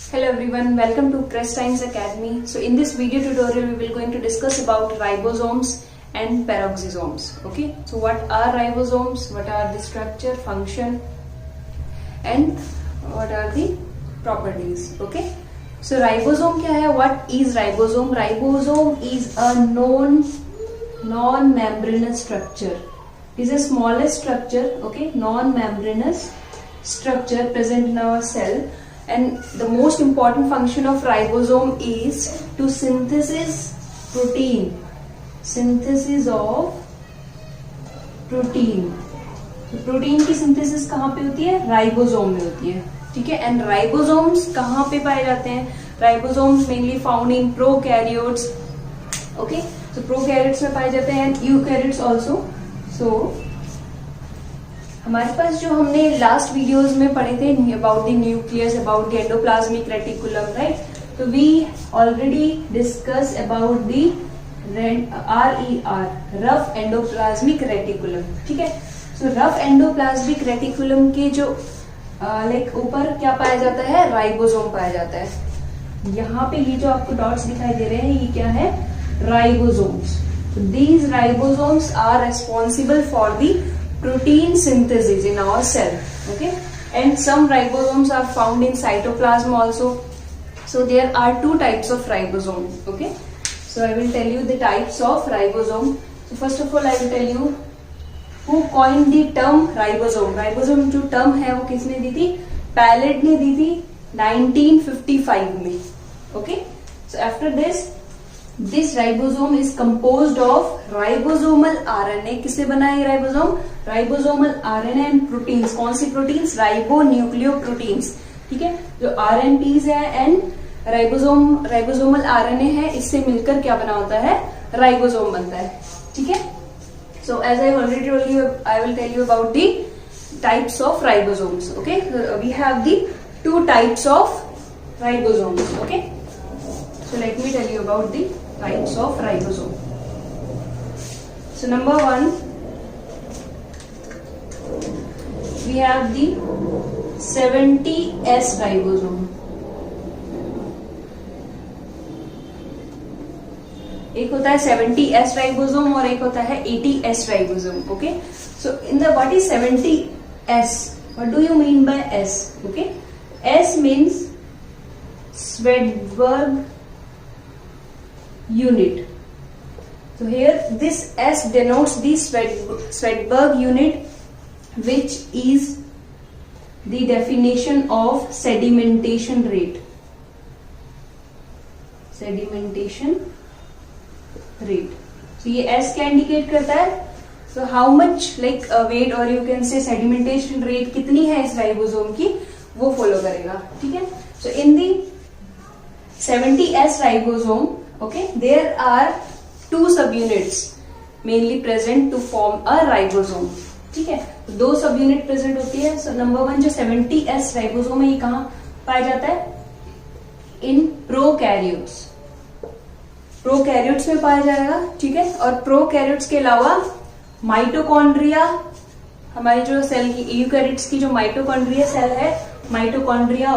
Hello everyone, welcome to Press Science Academy. So in this video tutorial we will going to discuss about ribosomes and peroxisomes. Okay, so what are ribosomes, what are the structure, function and what are the properties. Okay, so ribosome क्या है? What is ribosome? Ribosome is a non-membranous structure. It is the smallest structure, okay, non-membranous structure present in our cell. And the most important function of ribosome is to synthesis protein. Synthesis of protein. तो protein की synthesis कहाँ पे होती है? Ribosome में होती है. ठीक है. एंड राइबोसोम्स कहाँ पे पाए जाते हैं? Ribosomes mainly found in prokaryotes. Okay, तो प्रोकैरियोट्स में पाए जाते हैं एंड यूकैरियोट्स आल्सो. सो हमारे पास जो हमने लास्ट वीडियोस में पढ़े थे about the nucleus, about the endoplasmic reticulum, right. तो we already discuss about the RER, rough endoplasmic reticulum. ठीक है. सो रफ एंडोप्लाज्मिक रेटिकुलम के जो लाइक ऊपर क्या पाया जाता है? राइबोसोम पाया जाता है. यहाँ पे ये जो आपको डॉट्स दिखाई दे रहे हैं ये क्या है? Ribosomes. These ribosomes are responsible for the protein synthesis in our cell. Okay, and some ribosomes are found in cytoplasm also. So there are two types of ribosome. Okay, so I will tell you the types of ribosome. So first of all I will tell you who coined the term ribosome. Ribosome जो term है वो किसने दी थी? Palette ने दी थी 1955 में. Okay, so after this ribosome is composed of ribosomal RNA. किससे बना है ribosome? Ribosomal RNA and proteins. कौन सी प्रोटीन्स? राइबोन्यूक्लियोप्रोटीन्स. ठीक है. जो RNPs है एंड राइबोसोमल RNA है, इससे मिलकर क्या बना होता है? राइबोसोम बनता है. ठीक है. So as I already told you, I will tell you about the types of ribosomes. Okay, we have the two types of ribosomes. Okay, so let me tell you about the types of ribosome. So number one, we have the 70S ribosome. एक होता है 70S ribosome और एक होता है 80S ribosome. Okay, so in the what is 70S? What do you mean by S? Okay, S means Swedberg unit. So here this S denotes the Swedberg unit, which is the definition of sedimentation rate. Sedimentation rate. So ये S क्या indicate करता है? So how much like weight or you can say sedimentation rate कितनी है इस ribosome की, वो follow करेगा. ठीक है. So in the 70S ribosome, okay, there are two subunits mainly present to form a ribosome. ठीक है. तो दो सबयूनिट प्रेजेंट होती है. सो नंबर वन जो 70S राइबोसोम है ये कहाँ पाया जाता है? In prokaryotes. प्रोकैरियोट्स में पाया जाएगा. ठीक है. और प्रोकैरियोट्स के अलावा माइटोकॉन्ड्रिया, हमारी जो सेल की यूकैरियोट्स की जो माइटोकॉन्ड्रिया सेल है, mitochondria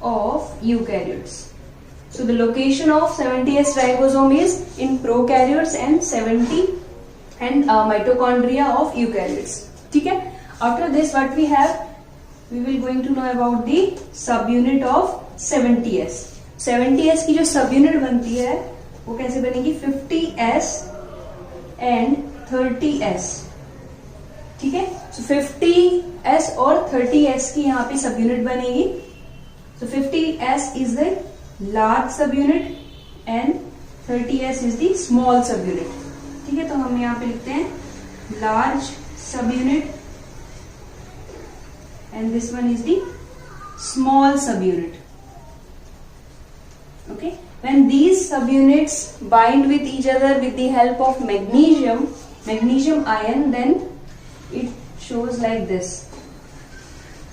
of eukaryotes. So the location of 70S ribosome is in prokaryotes and mitochondria of eukaryotes. ठीक है. After this what we have, we will going to know about the subunit of 70S. 70S की जो subunit बनती है वो कैसे बनेगी? 50S and 30S. ठीक है. So 50S और 30S की यहाँ पे सबयूनिट बनेगी. So 50S is the large subunit and 30S is the small subunit. ठीक है. तो हम यहाँ पे लिखते हैं large subunit and this one is the small subunit. Okay. When these subunits bind with each other with the help of magnesium ion, then it shows like this.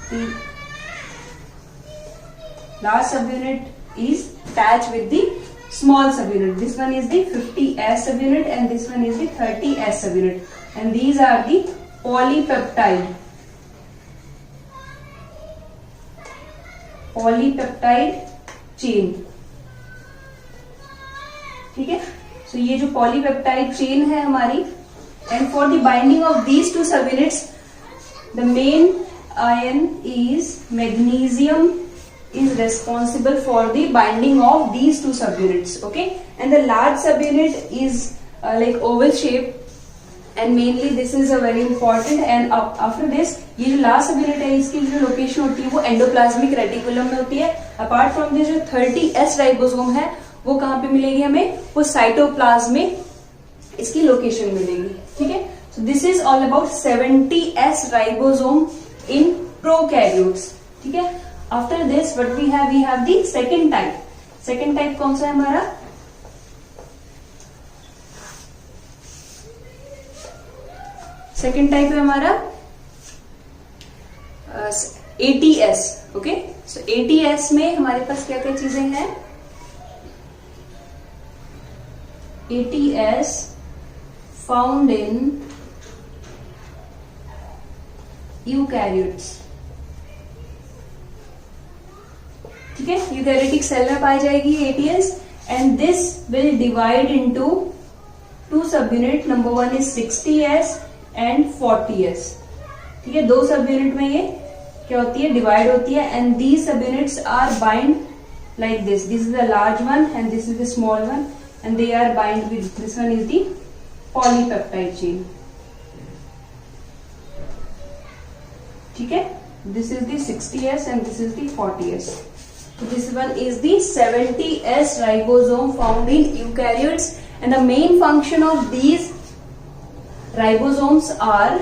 The large subunit is attached with the small subunit. This one is the 50S subunit and this one is the 30S subunit. And these are the polypeptide. Polypeptide chain. ठीक है, so ये जो polypeptide chain है हमारी, and for the binding of these two subunits the main ion is magnesium is responsible for the binding of these two subunits. Okay, and the large subunit is like oval shape, and mainly this is a very important. And after this, ये जो last subunit है इसकी जो location होती है वो endoplasmic reticulum में होती है. अपार्ट फ्रॉम दिस जो 30S राइबोसोम है वो कहाँ पे मिलेगी हमें, वो साइटोप्लाज्म में इसकी लोकेशन मिलेगी. ठीक है, so this is all about 70S ribosome in prokaryotes. ठीक है, after this what we have the second type. Second type कौन सा है हमारा, सेकेंड टाइप है हमारा ATS. ओके, सो ATS में हमारे पास क्या क्या चीजें हैं. ATS found in eukaryotes. ठीक है, यूकैरियोटिक सेल में पाई जाएगी ATS, and this will divide into two सब unit. Number 1 is 60S and 40S. ठीक है, दो सब यूनिट में ये क्या होती है, डिवाइड होती है, and these subunits are bind like this. This is the large one and this is the small one, and they are bind with this one is the polypeptide chain. ठीक है, this is the 60S and this is the 40S. This one is the 70S ribosome found in eukaryotes, and the main function of these ribosomes are,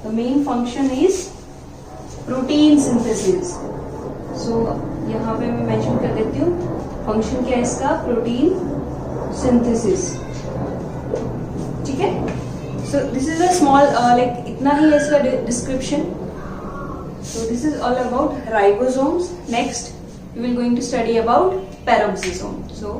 the main function is protein synthesis. So यहाँ पे मैं mention कर देती हूँ function क्या है इसका, protein synthesis. ठीक है, so this is a small like इतना ही है इसका description. So this is all about ribosomes. Next, we will going to study about peroxisome. So